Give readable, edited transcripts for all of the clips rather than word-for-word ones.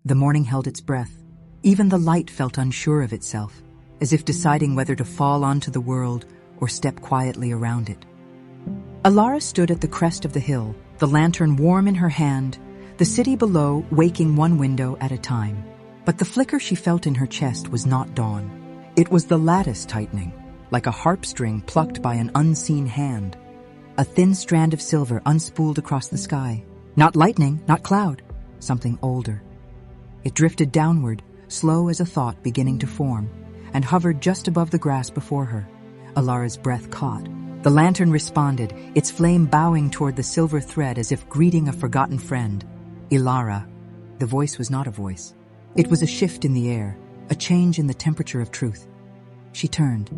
The morning held its breath. Even the light felt unsure of itself, as if deciding whether to fall onto the world or step quietly around it. Elara stood at the crest of the hill, the lantern warm in her hand, the city below waking one window at a time. But the flicker she felt in her chest was not dawn. It was the lattice tightening, like a harp string plucked by an unseen hand. A thin strand of silver unspooled across the sky. Not lightning, not cloud, something older. It drifted downward, slow as a thought beginning to form, and hovered just above the grass before her. Elara's breath caught. The lantern responded, its flame bowing toward the silver thread as if greeting a forgotten friend. Elara. The voice was not a voice. It was a shift in the air, a change in the temperature of truth. She turned.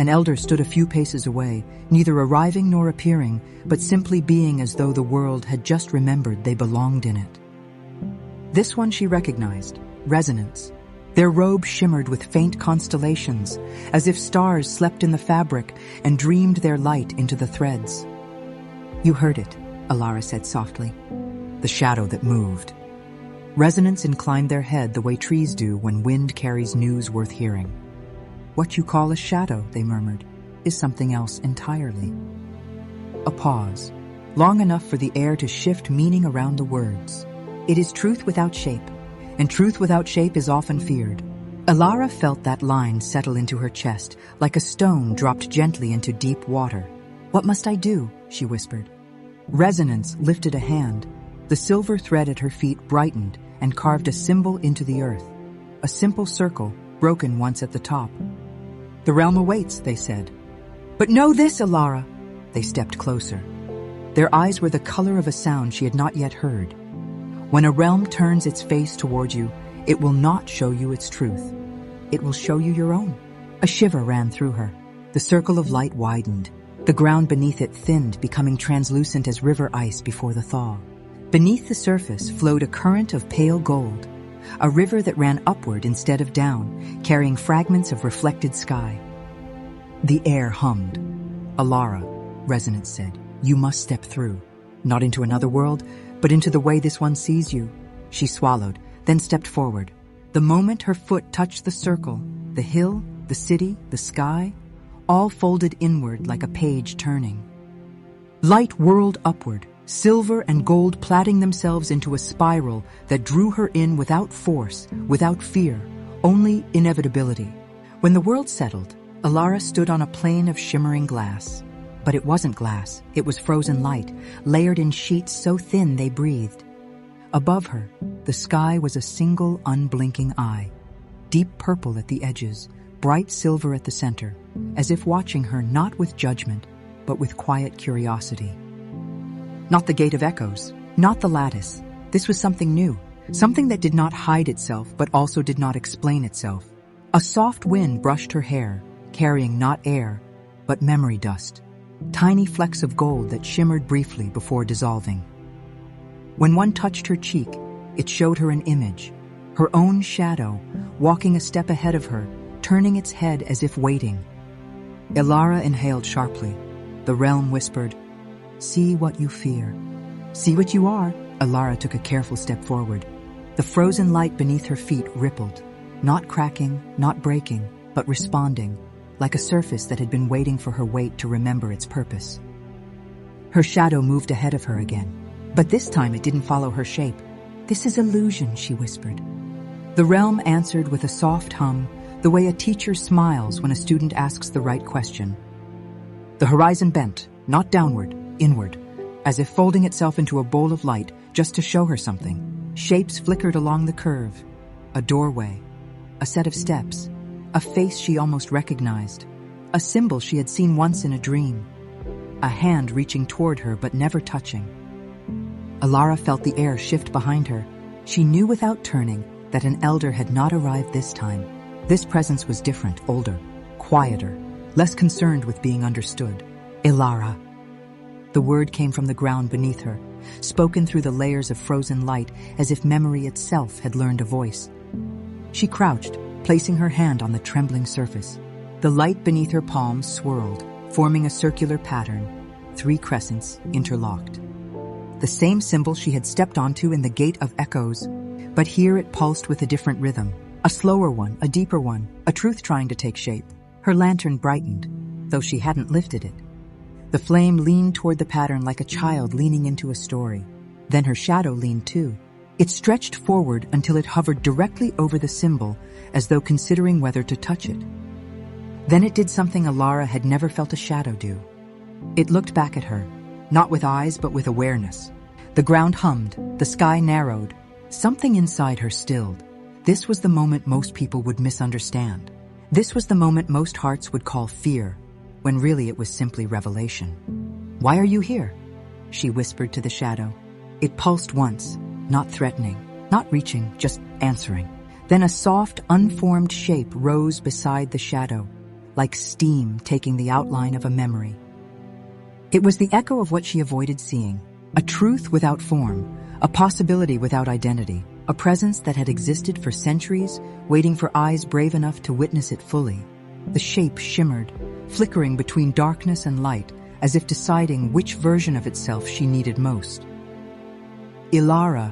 An elder stood a few paces away, neither arriving nor appearing, but simply being as though the world had just remembered they belonged in it. This one she recognized, Resonance. Their robe shimmered with faint constellations, as if stars slept in the fabric and dreamed their light into the threads. "You heard it," Elara said softly. The shadow that moved. Resonance inclined their head the way trees do when wind carries news worth hearing. "What you call a shadow," they murmured, "is something else entirely." A pause, long enough for the air to shift meaning around the words. It is truth without shape, and truth without shape is often feared. Elara felt that line settle into her chest, like a stone dropped gently into deep water. "What must I do?" she whispered. Resonance lifted a hand. The silver thread at her feet brightened and carved a symbol into the earth. A simple circle, broken once at the top. "The realm awaits," they said. "But know this, Elara." They stepped closer. Their eyes were the color of a sound she had not yet heard. When a realm turns its face toward you, it will not show you its truth. It will show you your own. A shiver ran through her. The circle of light widened. The ground beneath it thinned, becoming translucent as river ice before the thaw. Beneath the surface flowed a current of pale gold, a river that ran upward instead of down, carrying fragments of reflected sky. The air hummed. "Elara," Resonance said, "you must step through. Not into another world, but into the way this one sees you." She swallowed, then stepped forward. The moment her foot touched the circle, the hill, the city, the sky, all folded inward like a page turning. Light whirled upward, silver and gold plaiting themselves into a spiral that drew her in without force, without fear, only inevitability. When the world settled, Elara stood on a plane of shimmering glass. But it wasn't glass, it was frozen light, layered in sheets so thin they breathed. Above her, the sky was a single unblinking eye, deep purple at the edges, bright silver at the center, as if watching her not with judgment, but with quiet curiosity. Not the gate of echoes, not the lattice. This was something new, something that did not hide itself, but also did not explain itself. A soft wind brushed her hair, carrying not air, but memory dust. Tiny flecks of gold that shimmered briefly before dissolving. When one touched her cheek, it showed her an image, her own shadow, walking a step ahead of her, turning its head as if waiting. Elara inhaled sharply. The realm whispered, "See what you fear. See what you are." Elara took a careful step forward. The frozen light beneath her feet rippled, not cracking, not breaking, but responding, like a surface that had been waiting for her weight to remember its purpose. Her shadow moved ahead of her again, but this time it didn't follow her shape. "This is illusion," she whispered. The realm answered with a soft hum, the way a teacher smiles when a student asks the right question. The horizon bent, not downward, inward, as if folding itself into a bowl of light just to show her something. Shapes flickered along the curve. A doorway, a set of steps, a face she almost recognized, a symbol she had seen once in a dream, a hand reaching toward her but never touching. Elara felt the air shift behind her. She knew without turning that an elder had not arrived this time. This presence was different, older, quieter, less concerned with being understood. "Elara." The word came from the ground beneath her, spoken through the layers of frozen light as if memory itself had learned a voice. She crouched, placing her hand on the trembling surface. The light beneath her palms swirled, forming a circular pattern, 3 crescents interlocked. The same symbol she had stepped onto in the Gate of Echoes, But here it pulsed with a different rhythm, a slower one, a deeper one, a truth trying to take shape. Her lantern brightened, though she hadn't lifted it. The flame leaned toward the pattern like a child leaning into a story. Then her shadow leaned too. It stretched forward until it hovered directly over the symbol, as though considering whether to touch it. Then it did something Elara had never felt a shadow do. It looked back at her, not with eyes but with awareness. The ground hummed, the sky narrowed. Something inside her stilled. This was the moment most people would misunderstand. This was the moment most hearts would call fear, when really it was simply revelation. "Why are you here?" she whispered to the shadow. It pulsed once, not threatening, not reaching, just answering. Then a soft, unformed shape rose beside the shadow, like steam taking the outline of a memory. It was the echo of what she avoided seeing, a truth without form, a possibility without identity, a presence that had existed for centuries, waiting for eyes brave enough to witness it fully. The shape shimmered, flickering between darkness and light, as if deciding which version of itself she needed most. Elara.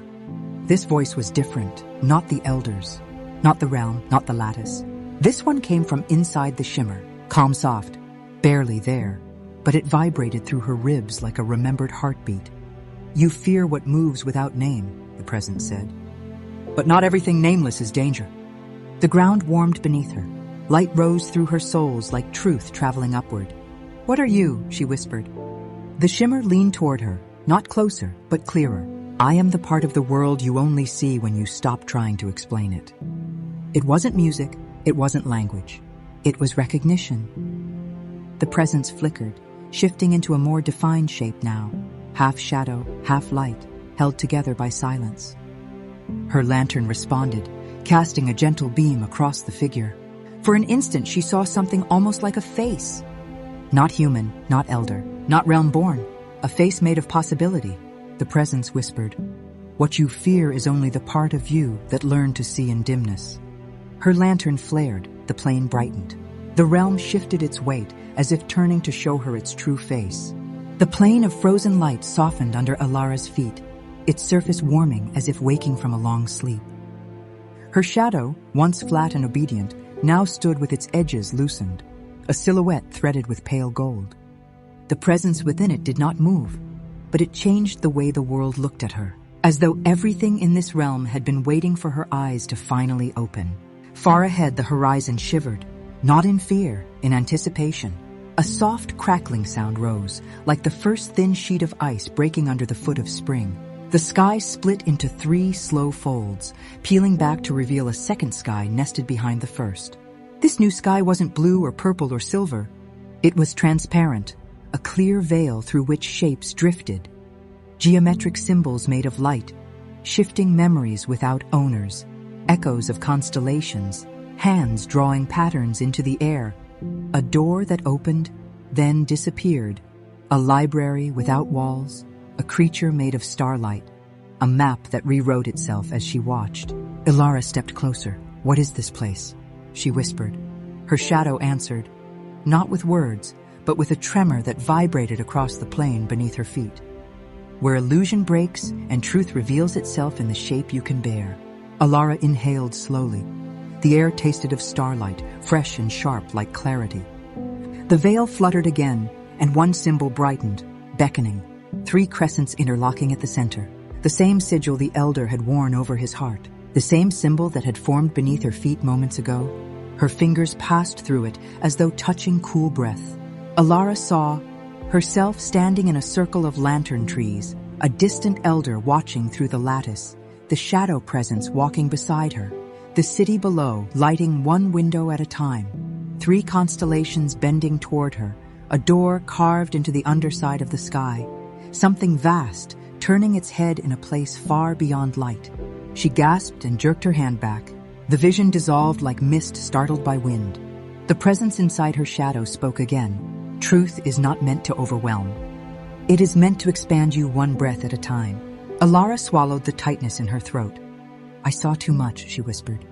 This voice was different, not the elders, not the realm, not the lattice. This one came from inside the shimmer, calm, soft, barely there, but it vibrated through her ribs like a remembered heartbeat. "You fear what moves without name," the presence said. "But not everything nameless is danger." The ground warmed beneath her. Light rose through her soles like truth traveling upward. "What are you?" she whispered. The shimmer leaned toward her, not closer, but clearer. "I am the part of the world you only see when you stop trying to explain it." It wasn't music, it wasn't language. It was recognition. The presence flickered, shifting into a more defined shape now, half shadow, half light, held together by silence. Her lantern responded, casting a gentle beam across the figure. For an instant she saw something almost like a face. Not human, not elder, not realm-born, a face made of possibility. The presence whispered, "What you fear is only the part of you that learned to see in dimness." Her lantern flared, the plane brightened. The realm shifted its weight, as if turning to show her its true face. The plane of frozen light softened under Elara's feet, its surface warming as if waking from a long sleep. Her shadow, once flat and obedient, now stood with its edges loosened, a silhouette threaded with pale gold. The presence within it did not move, but it changed the way the world looked at her, as though everything in this realm had been waiting for her eyes to finally open. Far ahead, the horizon shivered, not in fear, in anticipation. A soft crackling sound rose, like the first thin sheet of ice breaking under the foot of spring. The sky split into 3 slow folds, peeling back to reveal a second sky nested behind the first. This new sky wasn't blue or purple or silver. It was transparent, a clear veil through which shapes drifted. Geometric symbols made of light, shifting memories without owners, echoes of constellations, hands drawing patterns into the air. A door that opened, then disappeared. A library without walls, a creature made of starlight, a map that rewrote itself as she watched. Elara stepped closer. "What is this place?" she whispered. Her shadow answered, not with words, but with a tremor that vibrated across the plain beneath her feet. "Where illusion breaks and truth reveals itself in the shape you can bear." Elara inhaled slowly. The air tasted of starlight, fresh and sharp like clarity. The veil fluttered again, and one symbol brightened, beckoning, 3 crescents interlocking at the center. The same sigil the elder had worn over his heart, the same symbol that had formed beneath her feet moments ago. Her fingers passed through it as though touching cool breath. Elara saw herself standing in a circle of lantern trees, a distant elder watching through the lattice, the shadow presence walking beside her, the city below lighting one window at a time, 3 constellations bending toward her, a door carved into the underside of the sky, something vast turning its head in a place far beyond light. She gasped and jerked her hand back. The vision dissolved like mist startled by wind. The presence inside her shadow spoke again. "Truth is not meant to overwhelm. It is meant to expand you one breath at a time." Elara swallowed the tightness in her throat. "I saw too much," she whispered.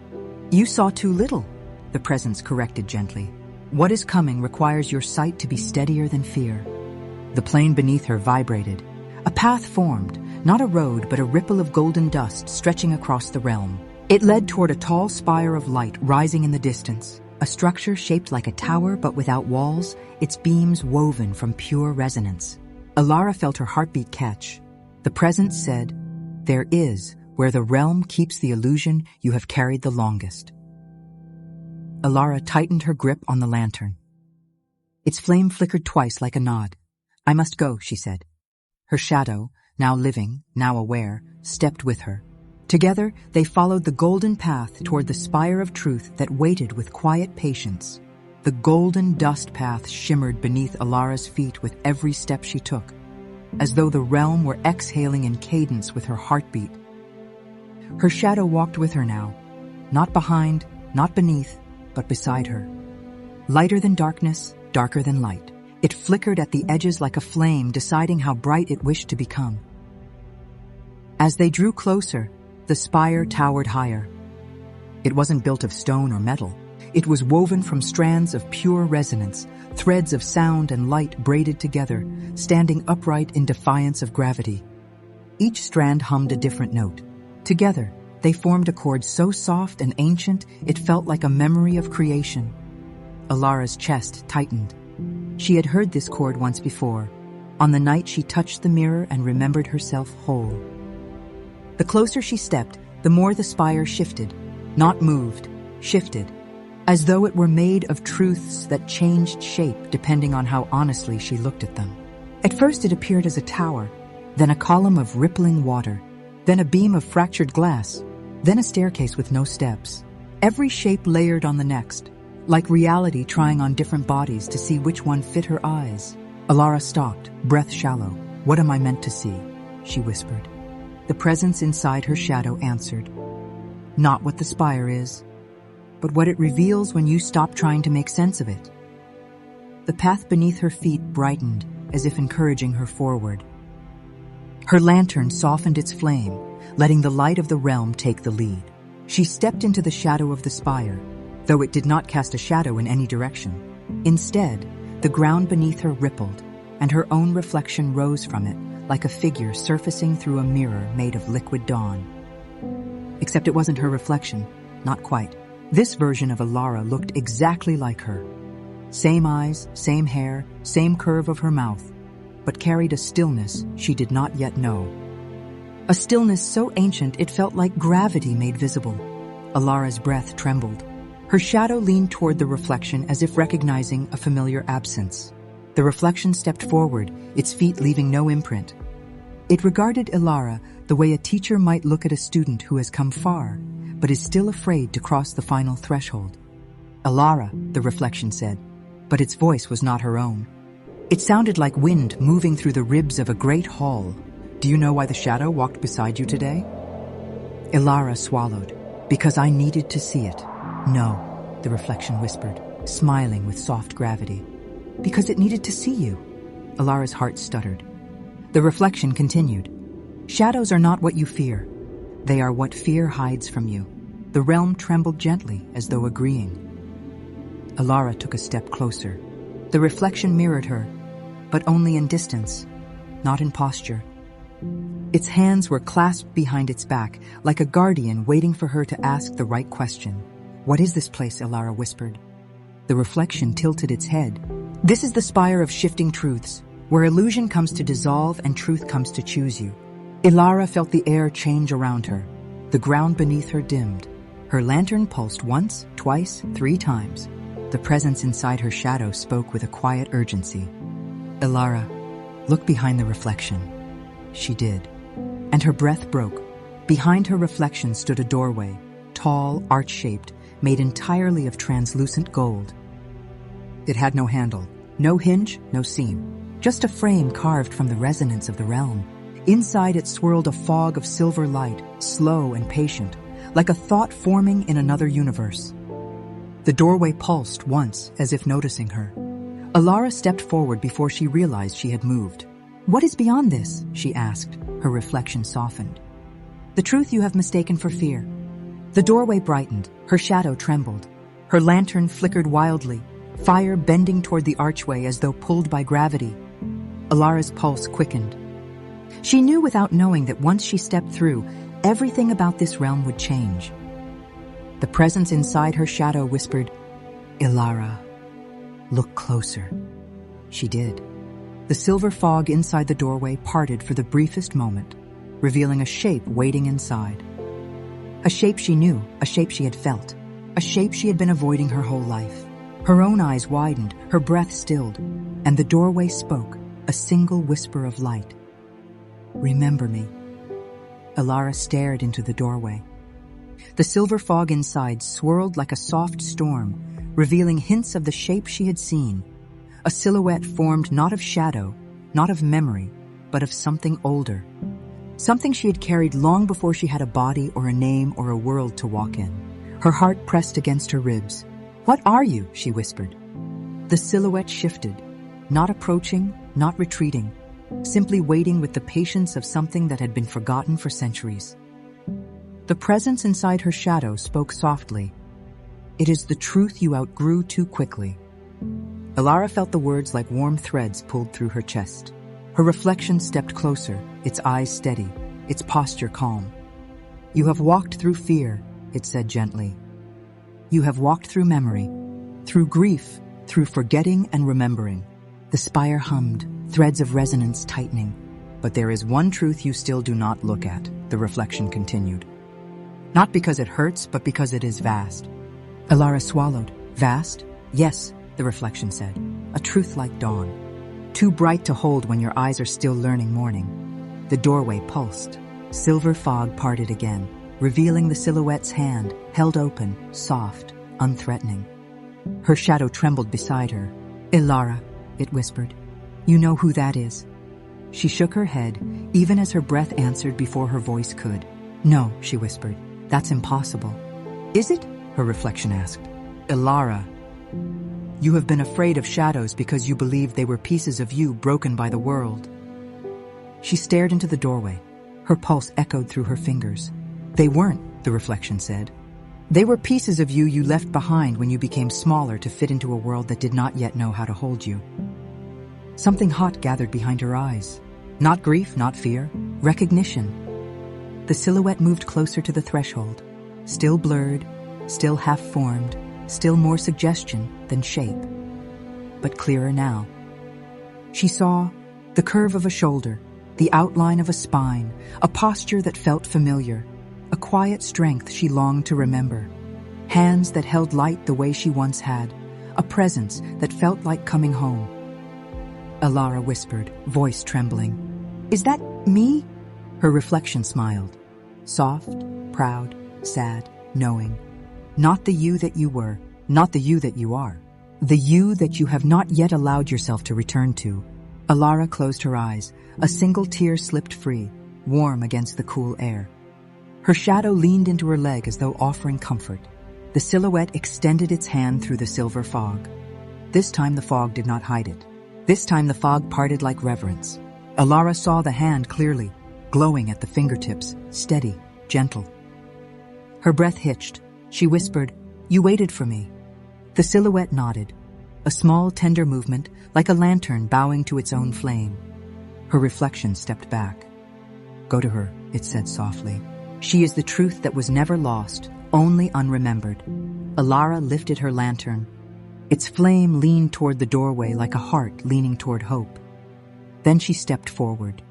"You saw too little," the presence corrected gently. "What is coming requires your sight to be steadier than fear." The plain beneath her vibrated. A path formed, Not a road, but a ripple of golden dust stretching across the realm. It led toward a tall spire of light rising in the distance, a structure shaped like a tower but without walls, its beams woven from pure resonance. Elara felt her heartbeat catch. The presence said, "There is, where the realm keeps the illusion you have carried the longest." Elara tightened her grip on the lantern. Its flame flickered twice like a nod. "I must go," she said. Her shadow, now living, now aware, stepped with her. Together, they followed the golden path toward the spire of truth that waited with quiet patience. The golden dust path shimmered beneath Elara's feet with every step she took, as though the realm were exhaling in cadence with her heartbeat. Her shadow walked with her now, not behind, not beneath, but beside her. Lighter than darkness, darker than light. It flickered at the edges like a flame, deciding how bright it wished to become. As they drew closer, the spire towered higher. It wasn't built of stone or metal. It was woven from strands of pure resonance, threads of sound and light braided together, standing upright in defiance of gravity. Each strand hummed a different note. Together, they formed a chord so soft and ancient it felt like a memory of creation. Elara's chest tightened. She had heard this chord once before, on the night she touched the mirror and remembered herself whole. The closer she stepped, the more the spire shifted, not moved, shifted, as though it were made of truths that changed shape depending on how honestly she looked at them. At first it appeared as a tower, then a column of rippling water, then a beam of fractured glass, then a staircase with no steps. Every shape layered on the next, like reality trying on different bodies to see which one fit her eyes. Elara stopped, breath shallow. "What am I meant to see?" she whispered. The presence inside her shadow answered, "Not what the spire is, but what it reveals when you stop trying to make sense of it." The path beneath her feet brightened, as if encouraging her forward. Her lantern softened its flame, letting the light of the realm take the lead. She stepped into the shadow of the spire, though it did not cast a shadow in any direction. Instead, the ground beneath her rippled, and her own reflection rose from it, like a figure surfacing through a mirror made of liquid dawn. Except it wasn't her reflection, not quite. This version of Elara looked exactly like her. Same eyes, same hair, same curve of her mouth, but carried a stillness she did not yet know. A stillness so ancient it felt like gravity made visible. Elara's breath trembled. Her shadow leaned toward the reflection as if recognizing a familiar absence. The reflection stepped forward, its feet leaving no imprint. It regarded Elara the way a teacher might look at a student who has come far, but is still afraid to cross the final threshold. "Elara," the reflection said, but its voice was not her own. It sounded like wind moving through the ribs of a great hall. "Do you know why the shadow walked beside you today?" Elara swallowed. "Because I needed to see it." "No," the reflection whispered, smiling with soft gravity. "Because it needed to see you." Elara's heart stuttered. The reflection continued. "Shadows are not what you fear. They are what fear hides from you." The realm trembled gently, as though agreeing. Elara took a step closer. The reflection mirrored her, but only in distance, not in posture. Its hands were clasped behind its back, like a guardian waiting for her to ask the right question. "What is this place?" Elara whispered. The reflection tilted its head. "This is the spire of shifting truths, where illusion comes to dissolve and truth comes to choose you." Elara felt the air change around her. The ground beneath her dimmed. Her lantern pulsed once, twice, 3 times. The presence inside her shadow spoke with a quiet urgency. "Elara, look behind the reflection." She did. And her breath broke. Behind her reflection stood a doorway, tall, arch-shaped, made entirely of translucent gold. It had no handle, no hinge, no seam, just a frame carved from the resonance of the realm. Inside it swirled a fog of silver light, slow and patient, like a thought forming in another universe. The doorway pulsed once, as if noticing her. Elara stepped forward before she realized she had moved. "What is beyond this?" she asked, her reflection softened. "The truth you have mistaken for fear." The doorway brightened, her shadow trembled. Her lantern flickered wildly, fire bending toward the archway as though pulled by gravity. Elara's pulse quickened. She knew without knowing that once she stepped through, everything about this realm would change. The presence inside her shadow whispered, "Elara, look closer." She did. The silver fog inside the doorway parted for the briefest moment, revealing a shape waiting inside. A shape she knew, a shape she had felt, a shape she had been avoiding her whole life. Her own eyes widened, her breath stilled, and the doorway spoke, a single whisper of light. "Remember me." Elara stared into the doorway. The silver fog inside swirled like a soft storm, revealing hints of the shape she had seen. A silhouette formed not of shadow, not of memory, but of something older. Something she had carried long before she had a body or a name or a world to walk in. Her heart pressed against her ribs. "What are you?" she whispered. The silhouette shifted, not approaching, not retreating, simply waiting with the patience of something that had been forgotten for centuries. The presence inside her shadow spoke softly. "It is the truth you outgrew too quickly." Elara felt the words like warm threads pulled through her chest. Her reflection stepped closer, its eyes steady, its posture calm. "You have walked through fear," it said gently. "You have walked through memory, through grief, through forgetting and remembering." The spire hummed, threads of resonance tightening. "But there is one truth you still do not look at," the reflection continued. "Not because it hurts, but because it is vast." Elara swallowed. "Vast? Yes," the reflection said. "A truth like dawn. Too bright to hold when your eyes are still learning morning." The doorway pulsed. Silver fog parted again, revealing the silhouette's hand, held open, soft, unthreatening. Her shadow trembled beside her. "Elara," it whispered. "You know who that is?" She shook her head, even as her breath answered before her voice could. "No," she whispered. "That's impossible." "Is it?" her reflection asked. "Elara, you have been afraid of shadows because you believed they were pieces of you broken by the world." She stared into the doorway. Her pulse echoed through her fingers. "They weren't," the reflection said. "They were pieces of you left behind when you became smaller to fit into a world that did not yet know how to hold you." Something hot gathered behind her eyes. Not grief, not fear. Recognition. The silhouette moved closer to the threshold. Still blurred, still half-formed, still more suggestion than shape. But clearer now. She saw the curve of a shoulder, the outline of a spine, a posture that felt familiar, a quiet strength she longed to remember. Hands that held light the way she once had, a presence that felt like coming home. Elara whispered, voice trembling. "Is that me?" Her reflection smiled. Soft, proud, sad, knowing. Not the you that you were, not the you that you are. The you that you have not yet allowed yourself to return to. Elara closed her eyes. A single tear slipped free, warm against the cool air. Her shadow leaned into her leg as though offering comfort. The silhouette extended its hand through the silver fog. This time the fog did not hide it. This time the fog parted like reverence. Elara saw the hand clearly, glowing at the fingertips, steady, gentle. Her breath hitched. She whispered, "You waited for me." The silhouette nodded, a small, tender movement, like a lantern bowing to its own flame. Her reflection stepped back. "Go to her," it said softly. "She is the truth that was never lost, only unremembered." Elara lifted her lantern. Its flame leaned toward the doorway like a heart leaning toward hope. Then she stepped forward.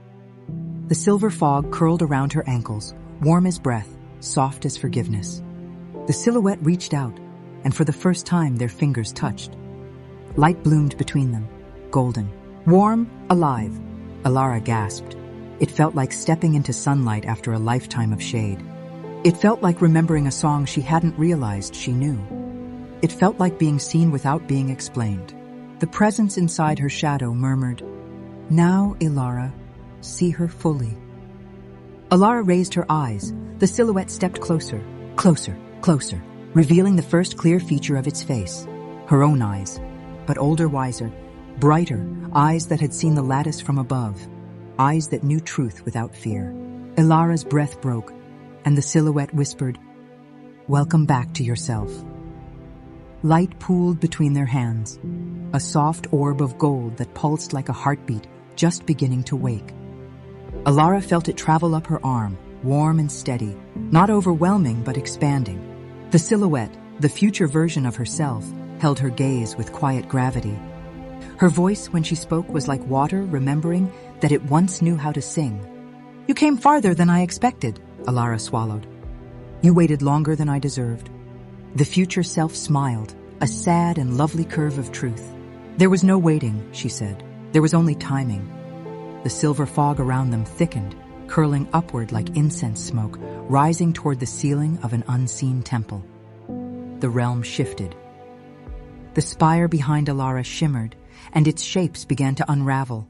The silver fog curled around her ankles, warm as breath, soft as forgiveness. The silhouette reached out, and for the first time their fingers touched. Light bloomed between them, golden, warm, alive. Elara gasped. It felt like stepping into sunlight after a lifetime of shade. It felt like remembering a song she hadn't realized she knew. It felt like being seen without being explained. The presence inside her shadow murmured, "Now, Elara, see her fully." Elara raised her eyes. The silhouette stepped closer, closer, closer, revealing the first clear feature of its face. Her own eyes, but older, wiser, brighter, eyes that had seen the lattice from above, eyes that knew truth without fear. Elara's breath broke, and the silhouette whispered, "Welcome back to yourself." Light pooled between their hands, a soft orb of gold that pulsed like a heartbeat just beginning to wake. Elara felt it travel up her arm, warm and steady, not overwhelming but expanding. The silhouette, the future version of herself, held her gaze with quiet gravity. Her voice when she spoke was like water remembering that it once knew how to sing. "You came farther than I expected," Elara swallowed. "You waited longer than I deserved." The future self smiled, a sad and lovely curve of truth. "There was no waiting," she said. "There was only timing." The silver fog around them thickened, curling upward like incense smoke, rising toward the ceiling of an unseen temple. The realm shifted. The spire behind Elara shimmered, and its shapes began to unravel,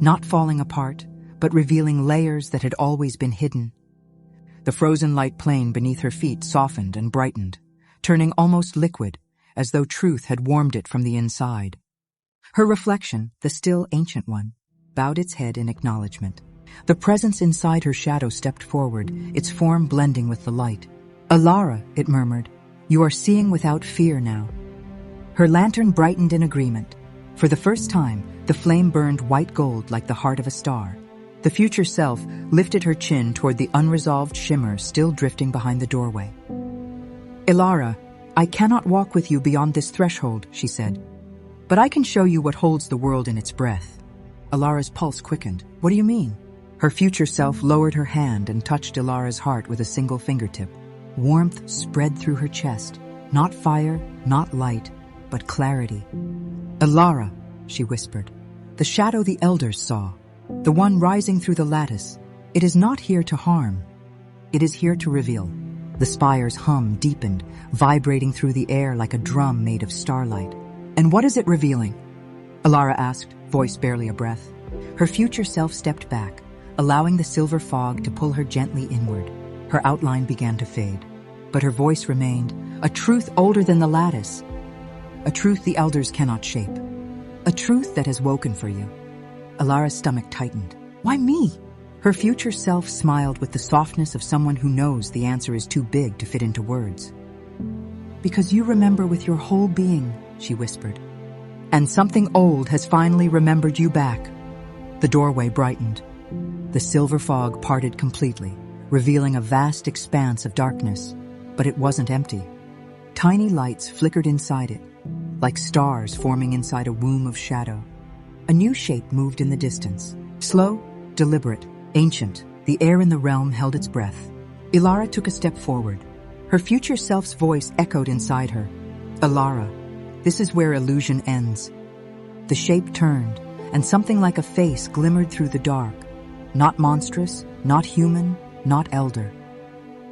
not falling apart, but revealing layers that had always been hidden. The frozen light plain beneath her feet softened and brightened, turning almost liquid, as though truth had warmed it from the inside. Her reflection, the still ancient one, bowed its head in acknowledgement. The presence inside her shadow stepped forward, its form blending with the light. "Elara," it murmured, "you are seeing without fear now." Her lantern brightened in agreement. For the first time, the flame burned white gold like the heart of a star. The future self lifted her chin toward the unresolved shimmer still drifting behind the doorway. "Elara, I cannot walk with you beyond this threshold," she said, "but I can show you what holds the world in its breath." Elara's pulse quickened. "What do you mean?" Her future self lowered her hand and touched Elara's heart with a single fingertip. Warmth spread through her chest. Not fire, not light, but clarity. "Elara," she whispered, "the shadow the elders saw, the one rising through the lattice, it is not here to harm. It is here to reveal." The spire's hum deepened, vibrating through the air like a drum made of starlight. "And what is it revealing?" Elara asked, voice barely a breath. Her future self stepped back, allowing the silver fog to pull her gently inward. Her outline began to fade, but her voice remained, "A truth older than the lattice. A truth the elders cannot shape. A truth that has woken for you." Elara's stomach tightened. "Why me?" Her future self smiled with the softness of someone who knows the answer is too big to fit into words. "Because you remember with your whole being," she whispered. "And something old has finally remembered you back." The doorway brightened. The silver fog parted completely, revealing a vast expanse of darkness, but it wasn't empty. Tiny lights flickered inside it, like stars forming inside a womb of shadow. A new shape moved in the distance. Slow, deliberate, ancient, the air in the realm held its breath. Elara took a step forward. Her future self's voice echoed inside her. "Elara, this is where illusion ends." The shape turned, and something like a face glimmered through the dark. Not monstrous, not human, not elder.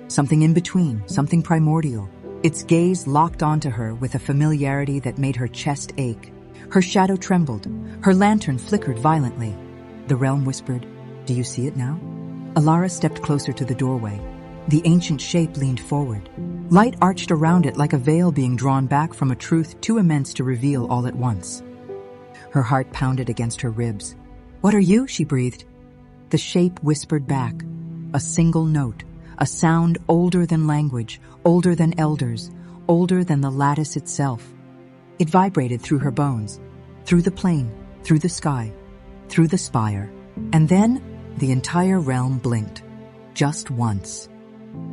Something in between, something primordial. Its gaze locked onto her with a familiarity that made her chest ache. Her shadow trembled. Her lantern flickered violently. The realm whispered, "Do you see it now?" Elara stepped closer to the doorway. The ancient shape leaned forward. Light arched around it like a veil being drawn back from a truth too immense to reveal all at once. Her heart pounded against her ribs. "What are you?" she breathed. The shape whispered back, a single note, a sound older than language, older than elders, older than the lattice itself. It vibrated through her bones, through the plain, through the sky, through the spire. And then the entire realm blinked, just once.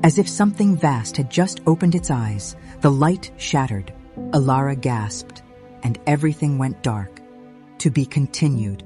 As if something vast had just opened its eyes, the light shattered. Elara gasped, and everything went dark. To be continued.